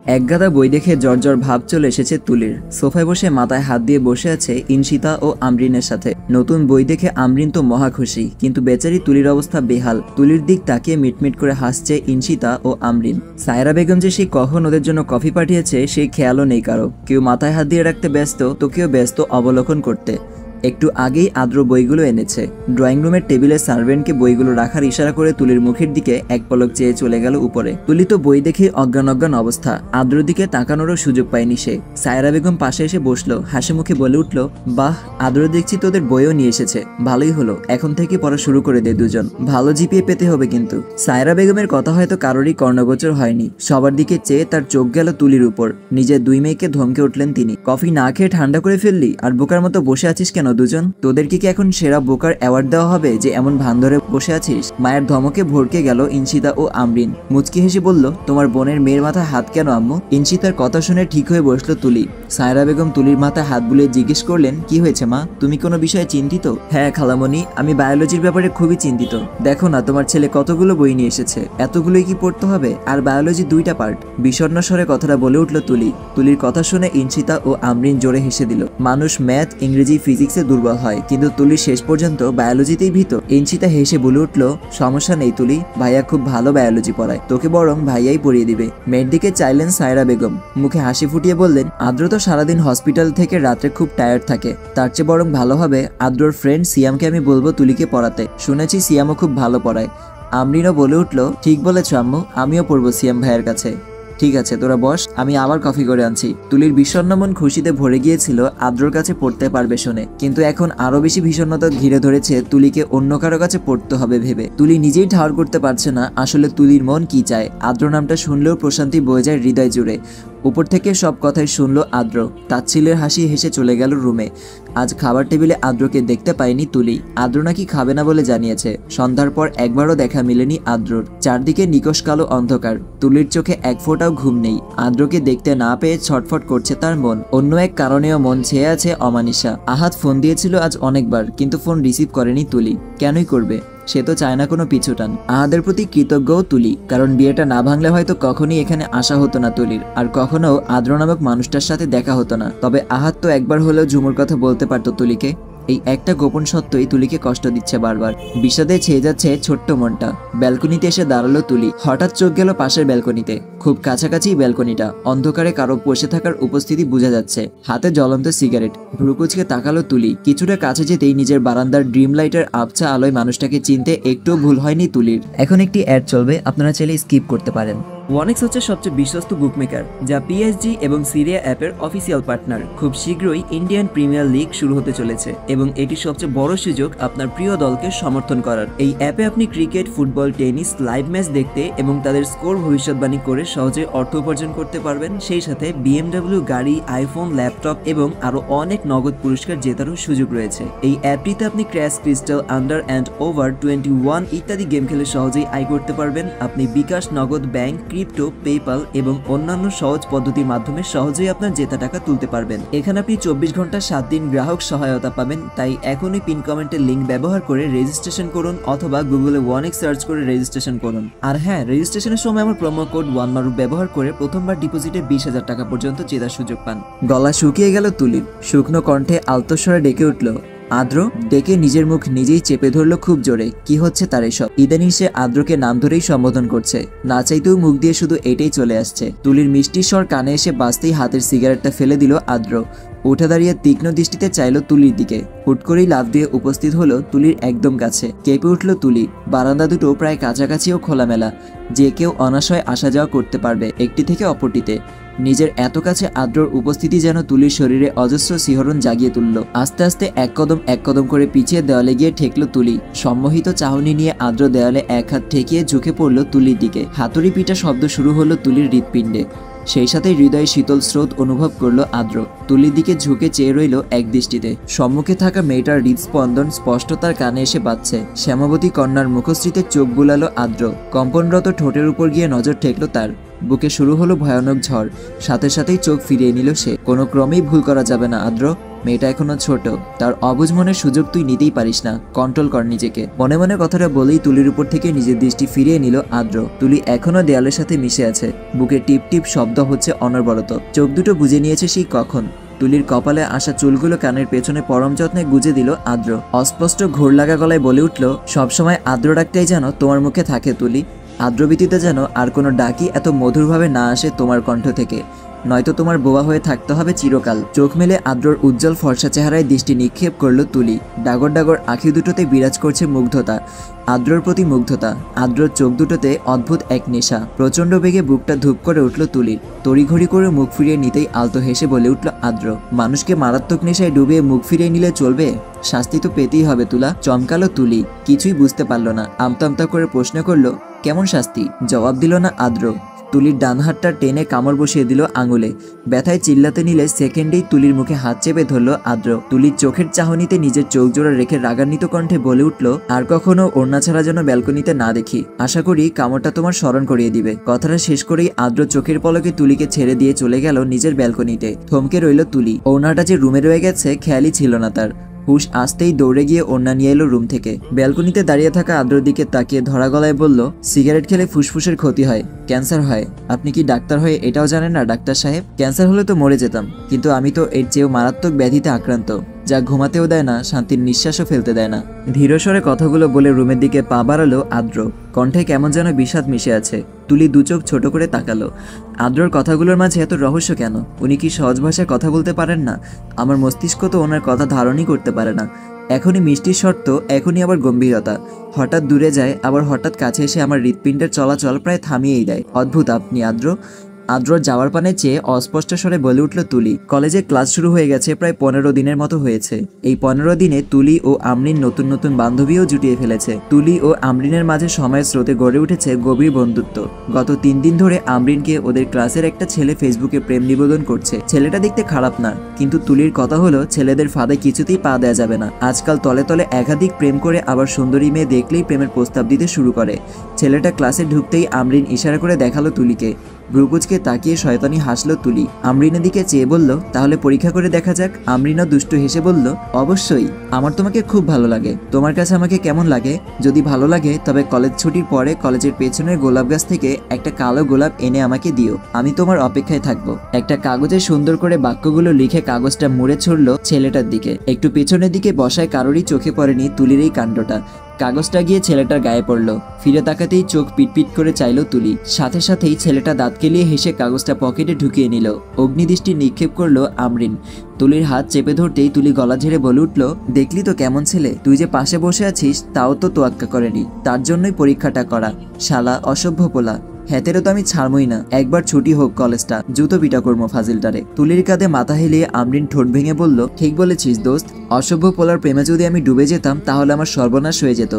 একগাদা বই দেখে জর্জর ভাব চলে এসেছে তুলির। সোফায় বসে মাথায় হাত দিয়ে বসে আছে ইনশিতা ও আমরিনের সাথে। নতুন বই দেখে আমরিন তো মহা খুশি, কিন্তু বেচারি তুলির অবস্থা বেহাল। তুলির দিক তাকিয়ে মিটমিট করে হাসছে ইনশিতা ও আমরিন। সায়রা বেগম যে সেই কখন ওদের জন্য কফি পাঠিয়েছে সেই খেয়ালও নেই কারো। কেউ মাথায় হাত দিয়ে রাখতে ব্যস্ত, তো কেউ ব্যস্ত অবলোকন করতে। একটু আগেই আদ্র বইগুলো এনেছে। ড্রয়িং রুমের টেবিলে সার্ভেন্টকে বইগুলো রাখার ইশারা করে তুলির মুখের দিকে এক পলক চেয়ে চলে গেল উপরে। তুলি তো বই দেখে অজ্ঞান অজ্ঞান অবস্থা, আদ্রর দিকে তাকানোরও সুযোগ পায়নি সে। সায়রা বেগম পাশে এসে বসলো, হাসি মুখে বলে উঠল, বাহ আদ্র দেখছি তোদের বইও নিয়ে এসেছে, ভালোই হলো, এখন থেকে পড়া শুরু করে দে দুজন, ভালো জিপিএ পেতে হবে কিন্তু। সায়রা বেগমের কথা হয়তো কারোরই কর্ণগোচর হয়নি। সবার দিকে চেয়ে তার চোখ গেল তুলির উপর। নিজের দুই মেয়েকে ধমকে উঠলেন তিনি, কফি না খেয়ে ঠান্ডা করে ফেললি, আর বোকার মতো বসে আছিস কেন দুজন? তোদেরকে কি এখন সেরা বোকার অ্যাওয়ার্ড দেওয়া হবে যে এমন ভান ধরে বসে আছিস? মায়ের ধমকে ভড়কে গেল ইনশিতা ও আমরিন। মুচকি হেসে বলল, তোমার বোনের মেয়ের মাথায় হাত কেন আম্মু? ইনশিতার কথা শুনে ঠিক হয়ে বসলো তুলি। সায়রা বেগম তুলির মাথায় হাত বুলিয়ে জিজ্ঞেস করলেন, কি হয়েছে মা, তুমি কোনো বিষয়ে চিন্তিত? হ্যাঁ খালামণি, আমি বায়োলজির ব্যাপারে খুবই চিন্তিত। দেখো না তোমার ছেলে কতগুলো বই নিয়ে এসেছে, এতগুলোই কি পড়তে হবে? আর বায়োলজি 2টা পার্ট। বিষণ্ণ স্বরে কথাটা বলে উঠল তুলি। তুলির কথা শুনে ইনশিতা ও আমরিন জোরে হেসে দিল। মানুষ ম্যাথ, ইংরেজি, ফিজিক্সে দুর্বল হয়, কিন্তু তুলি শেষ পর্যন্ত বায়োলজিতেই ভীত। ইনশিতা হেসে বলে উঠল, সমস্যা নেই তুলি, ভাইয়া খুব ভালো বায়োলজি পড়ায়, তোকে বরং ভাইয়াই পড়িয়ে দিবে। মেয়ের দিকে চাইলেন সায়রা বেগম, মুখে হাসি ফুটিয়ে বললেন, আদ্র তো সারাদিন হসপিটাল থেকে রাত্রে খুব টায়ার্ড থাকে, তার চেয়ে বরং ভালো হবে আদ্রর ফ্রেন্ড সিয়ামকে আমি বলবো তুলিকে পড়াতে, শুনেছি সিয়ামও খুব ভালো পড়ায়। আমরিনও বলে উঠল, ঠিক বলেছ আম্মু, আমিও পড়বো সিয়াম ভাইয়ের কাছে। ঠিক আছে তোরা বস, আমি আবার কফি করে আনছি। তুলির বিষণ্ণ মন খুশিতে ভরে গিয়েছিল আদ্রর কাছে পড়তে পারবে শুনে, কিন্তু এখন আরো বেশি বিষণ্ণতা ঘিরে ধরেছে তুলিকে অন্য কারো কাছে পড়তে হবে ভেবে। তুলি নিজেই ঠাউর করতে পারছে না আসলে তুলির মন কি চায়। আদ্র নামটা শুনলেও প্রশান্তি বয়ে যায় হৃদয় জুড়ে। উপর থেকে সব কথাই শুনলো আদ্র। তাচ্ছিল্যের হাসি হেসে চলে গেল রুমে। আজ খাবার টেবিলে আদ্রকে দেখতে পায়নি তুলি। আদ্র নাকি খাবে না বলে জানিয়েছে। সন্ধ্যার পর একবারও দেখা মেলেনি আদ্রর। চারদিকে নিকশ কালো অন্ধকার। তুলির চোখে এক ফোঁটাও ঘুম নেই। আদ্রকে দেখতে না পেয়ে ছটফট করছে তার মন। অন্য এক কারণেও মন ছেয়ে আছে অমানিসা। আহাত ফোন দিয়েছিল আজ অনেকবার, কিন্তু ফোন রিসিভ করেনি তুলি। কেনই করবে? সে তো চায় না কোনো পিছুটান। আহাদের প্রতি কৃতজ্ঞও তুলি, কারণ বিয়েটা না ভাঙলে হয়তো কখনই এখানে আসা হতো না তুলির, আর কখনো আদ্র নামক মানুষটার সাথে দেখা হতো না। তবে আহাদ তো একবার হলেও ঝুমুর কথা বলতে পারতো তুলিকে। এই একটা গোপন সত্যই তুলিকে কষ্ট দিচ্ছে বারবার। বিষাদে ছেয়ে যাচ্ছে ছোট্ট মনটা। ব্যালকনিতে এসে দাঁড়ালো তুলি। হঠাৎ চোখ গেল পাশের ব্যালকনিতে। খুব কাছাকাছি ব্যালকনিটা। অন্ধকারে কারো বসে থাকার উপস্থিতি বোঝা যাচ্ছে। হাতে জ্বলন্ত সিগারেট। ভ্রুকুচকে তাকালো তুলি। কিছুটা কাছে যেতেই নিজের বারান্দার ড্রিম লাইটের আবছা আলোয় মানুষটাকে চিনতে একটুও ভুল হয়নি তুলির। এখন একটি অ্যাড চলবে, আপনারা চাইলে স্কিপ করতে পারেন। ওয়ানেক্স হচ্ছে সবচেয়ে বিশ্বস্ত বুকমেকার, যা পিএসজি এবং সিরিয়া অ্যাপের অফিসিয়াল পার্টনার। খুব শীঘ্রই ইন্ডিয়ান প্রিমিয়ার লিগ শুরু হতে চলেছে, এবং এটি সবচেয়ে বড় সুযোগ আপনার প্রিয় দলকে সমর্থন করার। এই অ্যাপে আপনি cricket, football, tennis live match দেখতে এবং তাদের স্কোর ভবিষ্যৎবাণী করে সহজে অর্থ উপার্জন করতে পারবেন। সেই সাথে বিএমডব্লিউ গাড়ি, আইফোন, ল্যাপটপ এবং আরো অনেক নগদ পুরস্কার জেতারও সুযোগ রয়েছে। এই অ্যাপটিতে আপনি crash, crystal, under and over 21 ইত্যাদি গেম খেলে সহজেই আয় করতে পারবেন। আপনি বিকাশ, নগদ, ব্যাংক, ক্রিপ্টো, পেপাল এবং অন্যান্য সহজ পদ্ধতির মাধ্যমে সহজেই আপনার জেতা টাকা তুলতে পারবেন। এখানে আপনি 24 ঘন্টা 7 দিন গ্রাহক সহায়তা পাবেন। তাই এখনই পিন কমেন্টের লিঙ্ক ব্যবহার করে রেজিস্ট্রেশন করুন, অথবা গুগলে ওয়ানেক্স সার্চ করে রেজিস্ট্রেশন করুন। আর হ্যাঁ, রেজিস্ট্রেশনের সময় আমার প্রোমো কোড ওয়ানমারুফ ব্যবহার করে প্রথমবার ডিপোজিটে 20,000 টাকা পর্যন্ত জেতার সুযোগ পান। গলা শুকিয়ে গেল তুলির। শুকনো কণ্ঠে আলতস্বরে ডেকে উঠল, আদ্র। ডেকে নিজের মুখ নিজেই চেপে ধরলো খুব জোরে। কি হচ্ছে তার এসব? ইদানিং সে আদ্রকে নাম ধরেই সম্বোধন করছে। না চাইতেও মুখ দিয়ে শুধু এটাই চলে আসছে। তুলির মিষ্টি স্বর কানে এসে বাজতেই হাতের সিগারেটটা ফেলে দিল আদ্র। উঠে দাঁড়িয়ে তীক্ষ্ণ দৃষ্টিতে চাইল তুলির দিকে। হুট করেই লাফ দিয়ে উপস্থিত হলো তুলির একদম কাছে। কেঁপে উঠল তুলি। বারান্দা দুটো প্রায় কাছাকাছি ও খোলামেলা, যে কেউ অনাশয় আসা যাওয়া করতে পারবে একটি থেকে অপরটিতে। নিজের এত কাছে আদ্রর উপস্থিতি যেন তুলির শরীরে অজস্র শিহরণ জাগিয়ে তুলল। আস্তে আস্তে এক কদম করে পিছিয়ে দেওয়ালে গিয়ে ঠেকল তুলি। সম্মোহিত চাহনি নিয়ে আদ্র দেওয়ালে এক হাত ঠেকিয়ে ঝুঁকে পড়ল তুলির দিকে। হাতুড়ি পিটা শব্দ শুরু হলো তুলির হৃৎপিণ্ডে। সেই সাথে হৃদয়ে শীতল স্রোত অনুভব করলো আদ্র। তুলির দিকে ঝুঁকে চেয়ে রইল এক দৃষ্টিতে। সম্মুখে থাকা মেয়েটার হৃদস্পন্দন স্পষ্ট তার কানে এসে বাজছে। শ্যামাবতী কন্যার মুখশ্রীতে চোখ বুলালো আদ্র। কম্পনরত ঠোঁটের উপর গিয়ে নজর ঠেকলো তার। বুকে শুরু হলো ভয়ানক ঝড়। সাথে সাথেই চোখ ফিরিয়ে নিল সে। কোনো ক্রমেই ভুল করা যাবে না আদ্র। মেয়েটা এখনো ছোট, তার অবুঝ মনের সুযোগ তুই নিতেই পারিস না, কন্ট্রোল কর নিজেকে। মনে মনে কথাটা বলেই তুলির উপর থেকে নিজের দৃষ্টি ফিরিয়ে নিল আদ্র। তুলি এখনো দেয়ালের সাথে মিশে আছে, বুকে টিপ টিপ শব্দ হচ্ছে অনবরত। চোখ দুটো বুঝে নিয়েছে সেই কখন। তুলির কপালে আসা চুলগুলো কানের পেছনে পরম যত্নে গুজে দিল আদ্র। অস্পষ্ট ঘোর লাগা গলায় বলে উঠল, সবসময় আদ্র ডাকটাই যেন তোমার মুখে থাকে তুলি। আদ্রবীতিতে যেন আর কোনো ডাকই এত মধুরভাবে না আসে তোমার কণ্ঠ থেকে, নয়তো তোমার বোয়া হয়ে থাকতে হবে চিরকাল। চোখ মেলে আদ্রর উজ্জ্বল ফর্সা চেহারায় দৃষ্টি নিক্ষেপ করল তুলি। ডাগর ডাগর আঁখি দুটোতে বিরাজ করছে মুগ্ধতা, আদ্রর প্রতি মুগ্ধতা। আদ্রর চোখ দুটোতে অদ্ভুত এক নেশা। প্রচণ্ড বেগে বুকটা ধূপ করে উঠল তুলির। তড়িঘড়ি করে মুখ ফিরিয়ে নিতেই আলতো হেসে বলে উঠল আদ্র, মানুষকে মারাত্মক নেশায় ডুবিয়ে মুখ ফিরিয়ে নিলে চলবে? শাস্তি তো পেতেই হবে তুলা। চমকালো তুলি, কিছুই বুঝতে পারল না। আমতা আমতা করে প্রশ্ন করলো, কেমন শাস্তি? জবাব দিল না আদ্র। তুলির ডান হাতটা টেনে কামড় বসিয়ে দিল আঙুলে। ব্যথায় চিল্লাতে নিলে সেকেন্ডেই তুলির মুখে হাত চেপে ধরল আদ্র। তুলির চোখের চাহনিতে নিজের চোখ জোড়া রেখে রাগান্বিত কণ্ঠে বলে উঠল, আর কখনো ওড়না ছাড়া যেন ব্যালকনিতে না দেখি। আশা করি কামড়টা তোমার স্মরণ করিয়ে দিবে। কথাটা শেষ করেই আদ্র চোখের পলকে তুলিকে ছেড়ে দিয়ে চলে গেল নিজের ব্যালকনিতে। থমকে রইল তুলি। ওড়নাটা যে রুমে রয়ে গেছে খেয়ালই ছিল না তার। হুশ আসতেই দৌড়ে গিয়ে ওড়না নিয়ে এলো রুম থেকে। ব্যালকনিতে দাঁড়িয়ে থাকা আদ্রর দিকে তাকিয়ে ধরা গলায় বলল, সিগারেট খেলে ফুসফুসের ক্ষতি হয়, ক্যান্সার হয়। আপনি কি ডাক্তার হয়ে এটাও জানেন না ডাক্তার সাহেব? ক্যান্সার হলে তো মরে যেতাম, কিন্তু আমি তো এর চেয়েও মারাত্মক ব্যাধিতে আক্রান্ত, যা ঘুমাতেও দেয় না, শান্তির নিঃশ্বাসও ফেলতে দেয় না। ধীরস্বরে কথাগুলো বলে রুমের দিকে পা বাড়ালো আদ্র। কণ্ঠে কেমন যেন বিষাদ মিশে আছে। তুলি দু চোখ ছোট করে তাকালো। আদ্রর কথাগুলোর মাঝে এত রহস্য কেন? উনি কি সহজ ভাষায় কথা বলতে পারেন না? আমার মস্তিষ্ক তো ওনার কথা ধারণই করতে পারে না। এখনই মিষ্টির শর্ত, এখনই আবার গম্ভীরতা। হঠাৎ দূরে যায়, আবার হঠাৎ কাছে এসে আমার হৃৎপিণ্ডের চলাচল প্রায় থামিয়েই দেয়। অদ্ভুত আপনি আদ্র। আদ্রর যাওয়ার পানে চেয়ে অস্পষ্ট স্বরে বলে উঠল তুলি। কলেজে ক্লাস শুরু হয়ে গেছে প্রায় 15 দিনের মতো হয়েছে। এই 15 দিনে তুলি ও আমরিন নতুন নতুন বান্ধবীও জুটিয়ে ফেলেছে। তুলি ও আমরিনের মাঝে সময়ের স্রোতে গড়ে উঠেছে গভীর বন্ধুত্ব। গত 3 দিন ধরে আমরিনকে ওদের ক্লাসের একটা ছেলে ফেসবুকে প্রেম নিবেদন করছে। ছেলেটা দেখতে খারাপ না, কিন্তু তুলির কথা হলো ছেলেদের ফাঁদে কিছুতেই পা দেওয়া যাবে না। আজকাল তলে তলে একাধিক প্রেম করে আবার সুন্দরী মেয়ে দেখলেই প্রেমের প্রস্তাব দিতে শুরু করে। ছেলেটা ক্লাসে ঢুকতেই আমরিন ইশারা করে দেখালো তুলিকে। ব্রুকুচকে তাকিয়ে শয়তানি হাসলো তুলি। আমরিনের দিকে চেয়ে বলল, তাহলে পরীক্ষা করে দেখা যাক। আমরিনও দুষ্টু হেসে বলল, অবশ্যই, আমার তোমাকে খুব ভালো লাগে। তোমার কাছে আমাকে কেমন লাগে? যদি ভালো লাগে তবে কলেজ ছুটির পরে কলেজের পেছনের গোলাপ গাছ থেকে একটা কালো গোলাপ এনে আমাকে দিও, আমি তোমার অপেক্ষায় থাকবো। একটা কাগজে সুন্দর করে বাক্যগুলো লিখে কাগজটা মুড়ে ছুড়ল ছেলেটার দিকে। একটু পেছনের দিকে বসায় কারোরই চোখে পড়েনি তুলির এই কাণ্ডটা। কাগজটা গিয়ে ছেলেটার গায়ে পড়ল। ফিরে তাকাতেই চোখ পিটপিট করে চাইল তুলি। সাথে সাথেই ছেলেটা দাঁত কেলিয়ে হেসে কাগজটা পকেটে ঢুকিয়ে নিল। অগ্নিদৃষ্টি নিক্ষেপ করলো আমরিন। তুলির হাত চেপে ধরতেই তুলি গলা ঝেড়ে বলে উঠল, দেখলি তো কেমন ছেলে? তুই যে পাশে বসে আছিস তাও তো তোয়াক্কা করেনি, তার জন্যই পরীক্ষাটা করা। শালা অসভ্য পোলা। হ্যাতেরও তো আমি ছাড়মই না। একবার ছুটি হোক কলেজটা, জুতো পিটা করবো ফাজিলটারে। তুলির কাঁধে মাথা হেলিয়ে আমরিন ঠোঁট ভেঙে বলল, ঠিক বলেছিস দোস্ত। অসভ্য পোলার প্রেমে যদি আমি ডুবে যেতাম তাহলে আমার সর্বনাশ হয়ে যেত,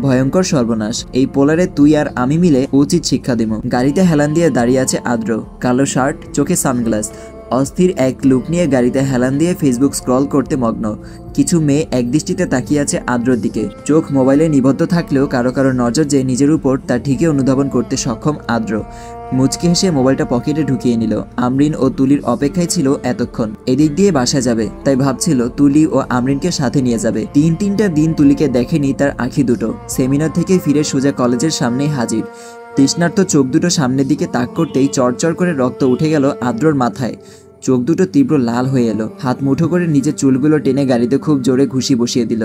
ভয়ঙ্কর সর্বনাশ। এই পোলারে তুই আর আমি মিলে উচিত শিক্ষা দেব। গাড়িতে হেলান দিয়ে দাঁড়িয়ে আছে আদ্র। কালো শার্ট, চোখে সানগ্লাস, অস্থির এক লুক নিয়ে গাড়িতে হেলান দিয়ে ফেসবুক স্ক্রল করতে মগ্ন। কিছু মেয়ে একদৃষ্টিতে তাকিয়ে আছে আদ্রর দিকে। চোখ মোবাইলে নিবদ্ধ থাকলেও কারো কারো নজর যে নিজের উপর তা ঠিকই অনুধাবন করতে সক্ষম আদ্র। মুচকি হেসে মোবাইলটা পকেটে ঢুকিয়ে নিল। আমরিন ও তুলির অপেক্ষায় ছিল এতক্ষণ। এদিক দিয়ে বাসা যাবে, তাই ভাবছিল তুলি ও আমরিনকে সাথে নিয়ে যাবে। তিনটা দিন তুলিকে দেখেনি তার আঁখি দুটো। সেমিনার থেকে ফিরে সোজা কলেজের সামনেই হাজির। তৃষ্ণার্ত চোখ দুটো সামনের দিকে তাক করতেই চরচর করে রক্ত উঠে গেল আদ্রর মাথায়। চোখ দুটো তীব্র লাল হয়ে এলো। হাত মুঠো করে নিজের চুলগুলো টেনে গাড়িতে খুব জোরে ঘুষি বসিয়ে দিল।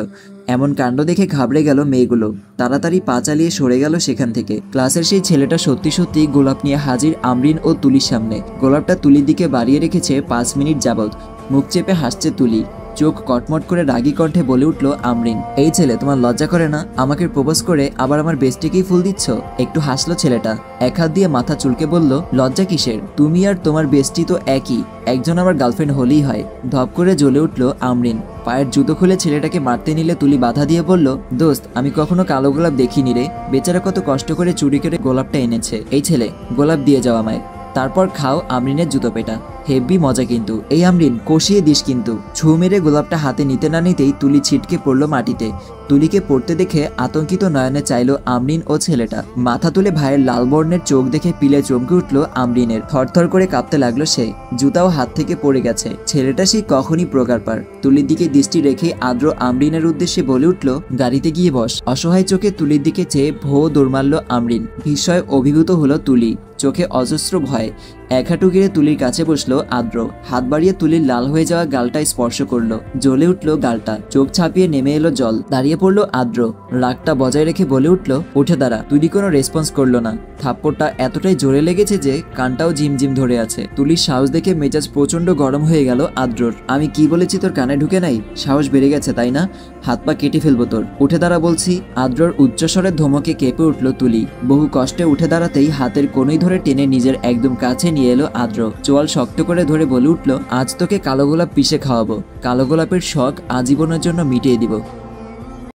এমন কাণ্ড দেখে ঘাবড়ে গেল মেয়েগুলো। তাড়াতাড়ি পা চালিয়ে সরে গেল সেখান থেকে। ক্লাসের সেই ছেলেটা সত্যি সত্যি গোলাপ নিয়ে হাজির আমরিন ও তুলির সামনে। গোলাপটা তুলির দিকে বাড়িয়ে রেখেছে 5 মিনিট যাবৎ। মুখ চেপে হাসছে তুলি। চোখ কটমট করে রাগী কণ্ঠে বলে উঠল আমরিন, এই ছেলে তোমার লজ্জা করে না? আমাকে প্রপোজ করে আবার আমার বেস্টিকেই ফুল দিচ্ছ? একটু হাসলো ছেলেটা। এক হাত দিয়ে মাথা চুলকে বলল, লজ্জা কিসের? তুমি আর তোমার বেস্টি তো একই, একজন আমার গার্লফ্রেন্ড হলেই হয়। ধপ করে জ্বলে উঠল আমরিন। পায়ের জুতো খুলে ছেলেটাকে মারতে নিলে তুলি বাধা দিয়ে বলল, দোস্ত আমি কখনো কালো গোলাপ দেখিনি রে। বেচারা কত কষ্ট করে চুরি করে গোলাপটা এনেছে। এই ছেলে, গোলাপ দিয়ে যাও আমায়, তারপর খাও আমরিনের জুতো পেটা। হেব্বি মজা কিন্তু। এই আমরিন কষিয়ে দিস কিন্তু। ছু মেরে গোলাপটা হাতে নিতে না নিতেই তুলি ছিটকে পড়লো মাটিতে। তুলিকে পড়তে দেখে আতঙ্কিত নয়নে চাইলো আমরিন ও ছেলেটা। মাথা তুলে ভাইয়ের লাল বর্ণের চোখ দেখে পিলে চমকে উঠল আমরিনের। থরথর করে কাঁপতে লাগলো সে। জুতাও হাত থেকে পড়ে গেছে। ছেলেটা সেই কখনই প্রকারপার। তুলির দিকে দৃষ্টি রেখে আদ্র আমরিনের উদ্দেশ্যে বলে উঠল, গাড়িতে গিয়ে বস। অসহায় চোখে তুলির দিকে চেয়ে ভো দৌড় মারল আমরিন। বিস্ময়ে অভিভূত হলো তুলি, চোখে অজস্র ভয়। এক হাঁটু গিরে তুলির কাছে বসলো আদ্র। হাত বাড়িয়ে তুলির লাল হয়ে যাওয়া গালটা স্পর্শ করলো। জ্বলে উঠলো গালটা। চোখ ছাপিয়ে নেমে এলো জল। দাঁড়িয়ে পড়লো আদ্র। রাগটা বজায় রেখে বলে উঠল, উঠে দাঁড়া। তুলি কোনো রেসপন্স করলো না। থাপ্পড়টা এতটাই জোরে লেগেছে যে কানটাও ঝিমঝিম ধরে আছে। তুলির সাহস দেখে মেজাজ প্রচন্ড গরম হয়ে গেল আদ্রর। আমি কি বলেছি তোর কানে ঢুকে নাই? সাহস বেড়ে গেছে তাই না? হাত পা কেটে ফেলবো তোর। উঠে দাঁড়া বলছি। আদ্রর উচ্চস্বরের ধমকে কেঁপে উঠল তুলি। বহু কষ্টে উঠে দাঁড়াতেই হাতের কোণই ধরে টেনে নিজের একদম কাছে নিয়ে এলো আদ্র। চোয়াল শক্ত করে ধরে বলে উঠল, আজ তোকে কালো গোলাপ পিষে খাওয়াবো। কালো গোলাপের শখ আজীবনের জন্য মিটিয়ে দিব।